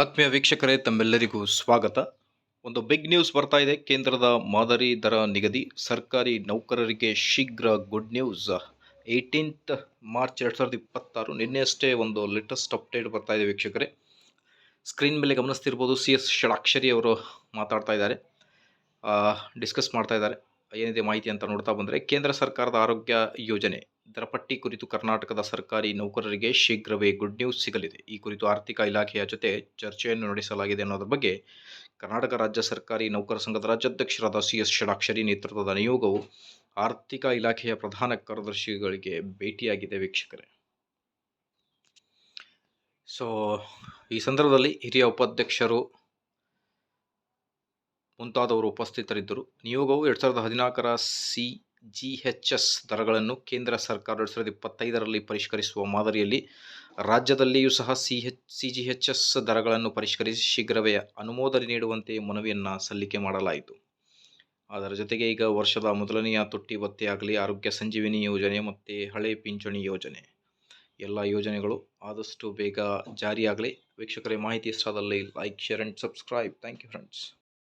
ಆತ್ಮೀಯ ವೀಕ್ಷಕರೇ, ತಮ್ಮೆಲ್ಲರಿಗೂ ಸ್ವಾಗತ. ಒಂದು ಬಿಗ್ ನ್ಯೂಸ್ ಬರ್ತಾ ಇದೆ. ಕೇಂದ್ರದ ಮಾದರಿ ದರ ನಿಗದಿ, ಸರ್ಕಾರಿ ನೌಕರರಿಗೆ ಶೀಘ್ರ ಗುಡ್ ನ್ಯೂಸ್. 18th ಮಾರ್ಚ್ 2026 ನಿನ್ನೆಯಷ್ಟೇ ಒಂದು ಲೇಟೆಸ್ಟ್ ಅಪ್ಡೇಟ್ ಬರ್ತಾ ಇದೆ ವೀಕ್ಷಕರೇ. ಸ್ಕ್ರೀನ್ ಮೇಲೆ ಗಮನಿಸ್ತಿರ್ಬೋದು, CS ಷಡಾಕ್ಷರಿ ಅವರು ಮಾತಾಡ್ತಾ ಇದ್ದಾರೆ, ಡಿಸ್ಕಸ್ ಮಾಡ್ತಾ ಇದ್ದಾರೆ. ಏನಿದೆ ಮಾಹಿತಿ ಅಂತ ನೋಡ್ತಾ ಬಂದರೆ, ಕೇಂದ್ರ ಸರ್ಕಾರದ ಆರೋಗ್ಯ ಯೋಜನೆ ದರಪಟ್ಟಿ ಕುರಿತು ಕರ್ನಾಟಕದ ಸರ್ಕಾರಿ ನೌಕರರಿಗೆ ಶೀಘ್ರವೇ ಗುಡ್ ನ್ಯೂಸ್ ಸಿಗಲಿದೆ. ಈ ಕುರಿತು ಆರ್ಥಿಕ ಇಲಾಖೆಯ ಜೊತೆ ಚರ್ಚೆಯನ್ನು ನಡೆಸಲಾಗಿದೆ ಅನ್ನೋದ್ರ ಬಗ್ಗೆ ಕರ್ನಾಟಕ ರಾಜ್ಯ ಸರ್ಕಾರಿ ನೌಕರ ಸಂಘದ ರಾಜ್ಯಾಧ್ಯಕ್ಷರಾದ CS ಷಡಾಕ್ಷರಿ ನೇತೃತ್ವದ ನಿಯೋಗವು ಆರ್ಥಿಕ ಇಲಾಖೆಯ ಪ್ರಧಾನ ಕಾರ್ಯದರ್ಶಿಗಳಿಗೆ ಭೇಟಿಯಾಗಿದೆ ವೀಕ್ಷಕರೇ. ಸೊ ಈ ಸಂದರ್ಭದಲ್ಲಿ ಹಿರಿಯ ಉಪಾಧ್ಯಕ್ಷರು ಮುಂತಾದವರು ಉಪಸ್ಥಿತರಿದ್ದರು. ನಿಯೋಗವು 2014ರ CGHS ದರಗಳನ್ನು ಕೇಂದ್ರ ಸರ್ಕಾರ 2025ರಲ್ಲಿ ಪರಿಷ್ಕರಿಸುವ ಮಾದರಿಯಲ್ಲಿ ರಾಜ್ಯದಲ್ಲಿಯೂ ಸಹ CGHS ದರಗಳನ್ನು ಪರಿಷ್ಕರಿಸಿ ಶೀಘ್ರವೇ ಅನುಮೋದನೆ ನೀಡುವಂತೆ ಮನವಿಯನ್ನು ಸಲ್ಲಿಕೆ ಮಾಡಲಾಯಿತು. ಅದರ ಜೊತೆಗೆ ಈಗ ವರ್ಷದ ಮೊದಲನೆಯ ತುಟ್ಟಿ ಭತ್ಯೆಯಾಗಲಿ, ಆರೋಗ್ಯ ಸಂಜೀವಿನಿ ಯೋಜನೆ ಮತ್ತು ಹಳೆ ಪಿಂಚಣಿ ಯೋಜನೆ ಎಲ್ಲ ಯೋಜನೆಗಳು ಆದಷ್ಟು ಬೇಗ ಜಾರಿಯಾಗಲಿ. ವೀಕ್ಷಕರೇ, ಮಾಹಿತಿ ಇಷ್ಟ ಆದಲ್ಲಿ like, share and subscribe. Thank you friends.